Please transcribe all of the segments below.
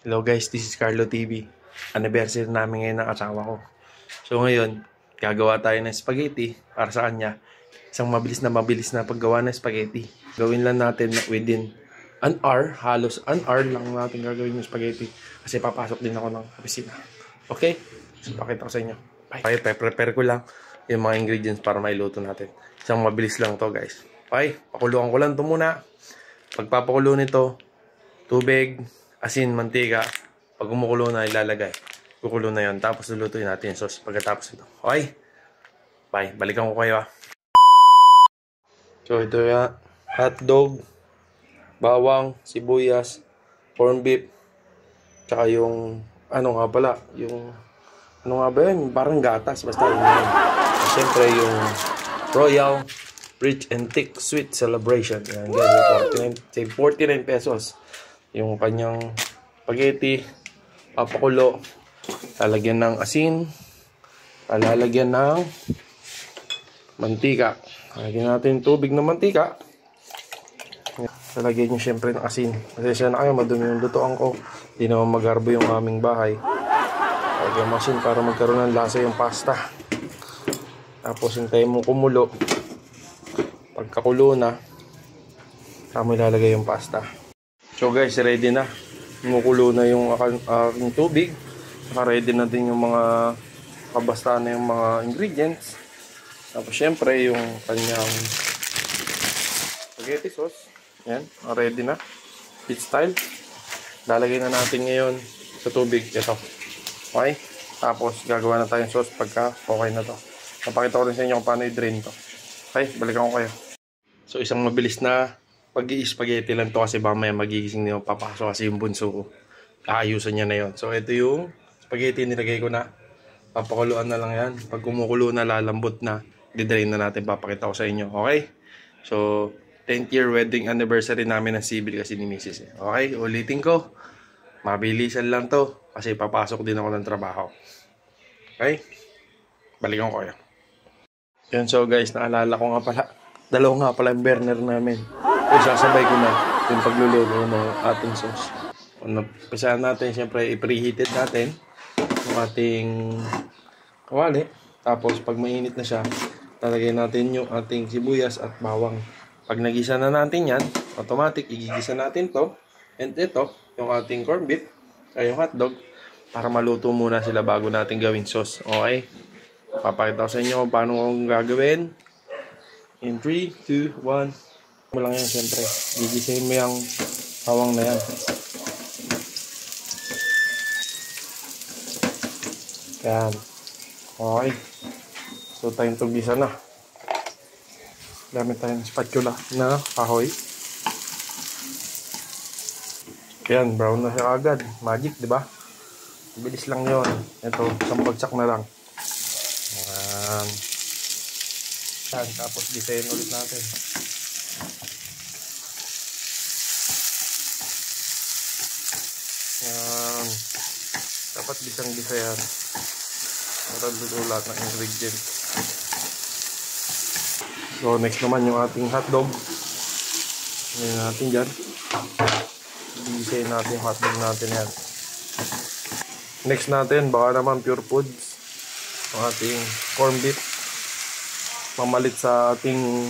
Hello guys, this is Carlo TV. Anniversary namin ngayon ng asawa ko. So ngayon, gagawa tayo ng spaghetti para sa kanya. Isang mabilis na paggawa ng spaghetti. Gawin lang natin within an hour, halos an hour lang natin gagawin yung spaghetti. Kasi papasok din ako ng opisina. Okay? So pakita ko sa inyo. Okay, prepare ko lang yung mga ingredients para mailuto natin. Isang mabilis lang to guys. Okay, pakuluan ko lang ito muna. Pagpapakulo nito, tubig, asin, mantika. Pag kumukulo na, ilalagay. Kukulo na yun. Tapos lulutuin natin yung sauce pagkatapos ito. Okay? Bye. Balikan ko kayo. So ito yung hotdog, bawang, sibuyas, corned beef, tsaka yung, ano nga pala, yung, ano nga ba yun? Parang gatas. Basta yun. Siyempre yung Royal Rich and Thick Sweet Celebration. Yan, guys. 49 pesos. Yung kanyang spaghetti, papakulo, lalagyan ng asin, lalagyan ng mantika. Lalagyan natin tubig ng mantika. Lalagyan nyo syempre ng asin. Pasensya na kayo, madumi yung lutoan ko. Hindi naman magarbo yung aming bahay. Lalagyan ng asin para magkaroon ng lasa yung pasta. Tapos hintayin mo kumulo. Pagkakulo na, kamo ilalagay yung pasta. So guys, ready na. Kumukulo na yung aking tubig. Naka-ready na din yung mga kabasta na yung mga ingredients. Tapos syempre yung kanyang spaghetti sauce. Yan, ready na. Pit style. Lalagay na natin ngayon sa tubig. Ito. Okay? Tapos gagawa na tayong sauce pagka okay na to. Napakita ko rin sa inyo kung paano i-drain to. Okay, balikan ko kayo. So isang mabilis na pag-i-spaghetti lang to kasi mamaya magigising niyo papasok kasi yung bunso ko. Aayusan niya na yon. So ito yung spaghetti nilagay ko na. Papakuluan na lang yan. Pag kumukulo na, lalambot na, didrain na natin, papakita ko sa inyo. Okay? So 10th year wedding anniversary namin ng civil kasi ni Mrs. Okay? Ulitin ko. Mabilisan lang to kasi papasok din ako ng trabaho. Okay? Balikan ko kayo. Yan, so guys, naalala ko nga pala. Dalawa nga pala yung burner namin. Sasabay ko na yung pagluluto ng ating sauce. Pisahan natin, siyempre, i-preheated natin yung ating kawali. Tapos, pag mainit na siya, talagay natin yung ating sibuyas at bawang. Pag nagisa na natin yan, automatic, igigisa natin to. And ito, yung ating corned beef, ay yung hotdog, para maluto muna sila bago natin gawin sauce. Okay? Papakita ko sa inyo kung paano kong gagawin. In 3, 2, 1. Mo lang yan, siyempre. Gigisahin mo yung hawang na yan. Yan. Okay. So, time to gisa na. Gamit tayong spatula na kahoy. Yan, brown na siya agad. Magic, di ba? Bilis lang yon. Ito, isang bagsak na lang. Yan. Yan, tapos gisahin ulit natin. Yan. Dapat bisang-bisa yan. Para luto lahat ng ingredients. So, next naman yung ating hotdog. Ngayon natin dyan. Gisahin natin yung hotdog natin yan. Next natin, baka naman Pure Foods. Yung ating corned beef. Mamalit sa ating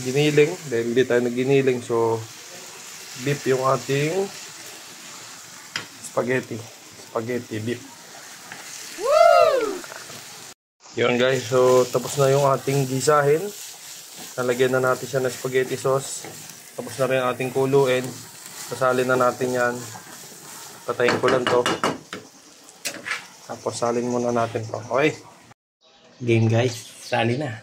giniling. Dahil hindi tayo naginiling. So, beef yung ating spaghetti. Spaghetti beef. Woo! Yun guys. So, tapos na yung ating gisahin. Nalagyan na natin siya ng spaghetti sauce. Tapos na rin ang ating kuluin. Sasalin na natin yan. Patayin ko lang to. Tapos salin muna natin to. Okay? Game guys, sali na.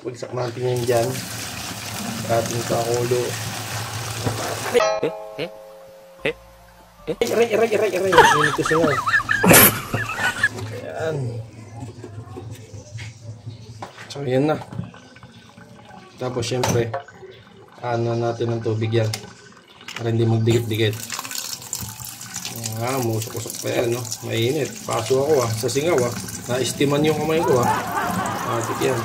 Pagsak natin yan dyan. Ating kakulo. Aray. Ito siya. Ayan. So, yan na. Tapos, syempre, ano natin ng tubig yan. Para hindi magdikit-dikit. Musok-usok pa yan, no? Mainit. Paso ako, sa singaw, Na-estiman yung kamay ko, Matik yan.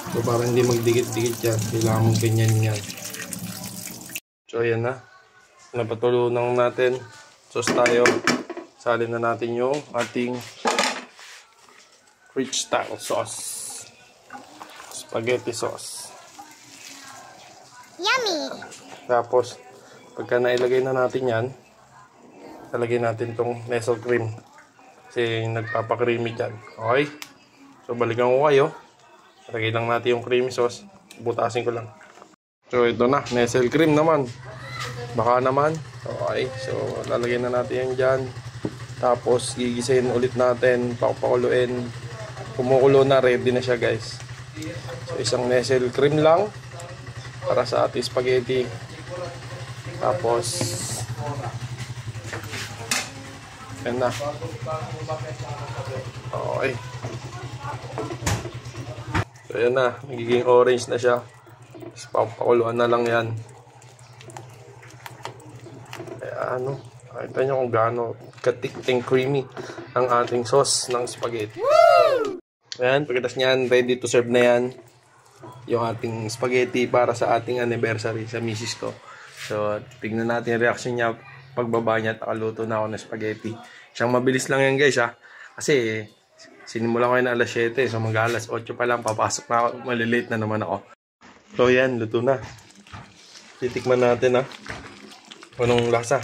So, para hindi magdikit-dikit yan, kailangan mong ganyan yan. So, ayan na. Napatulunan natin. Sauce tayo. Salin na natin yung ating rich style sauce. Spaghetti sauce. Yummy! Tapos, pagka nailagay na natin yan, talagay natin tong Nestle cream. Kasi nagpapakreamy dyan. Okay? So, balikan ko kayo. Lagay lang natin yung creamy sauce. Butasin ko lang. So, ito na. Nestle cream naman. Baka naman. Okay. So, lalagyan na natin yan dyan. Tapos, gigisahin ulit natin. Pakuluin. Kumukulo na. Ready na siya, guys. So, isang Nestle cream lang. Para sa ating spaghetti. Tapos, yan na. Okay. So, yan na. Nagiging orange na siya. Papakuluan na lang yan. Kaya nakita nyo kung gaano katikting creamy ang ating sauce ng spaghetti. Ayan, pagkatapos nyan, ready to serve na yan. Yung ating spaghetti para sa ating anniversary sa misis ko. So, tignan natin yung reaction niya pagbaba niya at nakaluto na ako ng spaghetti. Siyang mabilis lang yan, guys, ha. Kasi, sinimula ko yun na alas 7. So, mag-alas 8 pa lang. Papasok na ako. Malilate na naman ako. So, yan. Luto na. Titikman natin, ha. Anong lasa?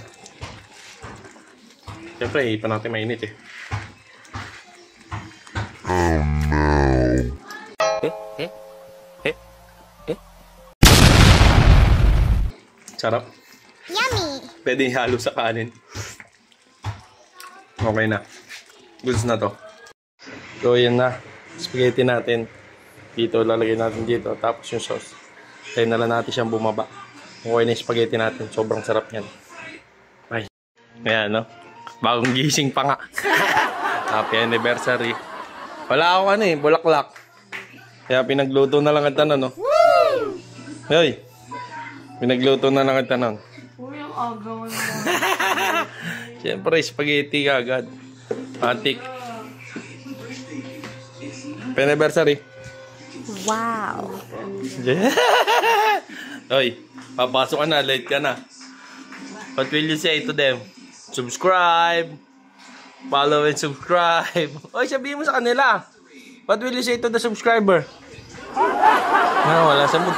Siyempre, ipan natin mainit, eh. Oh, no. Sarap. Yummy! Pwede halo sa kanin. Okay na. Goods na to. So, yan na. Spaghetti natin. Dito, lalagay natin dito. Tapos yung sauce. Tayo na lang natin siyang bumaba. Okay na yung spaghetti natin. Sobrang sarap yan. Ay. Ayan, no? Bagong gising pa nga. Happy anniversary. Wala ako bulaklak. Kaya pinagluto na lang ang tanan, no? Woo! Hoy! Pinagluto na lang ang tanan. Uy, ang agaw naman. Siyempre, spaghetti ka agad. Antik. Anniversary. Wow. Hoy, papasok ka na. Late ka na. What will you say to them? Subscribe. Follow and subscribe. Hoy, sabihin mo sa kanila. What will you say to the subscriber? Wala sa mood.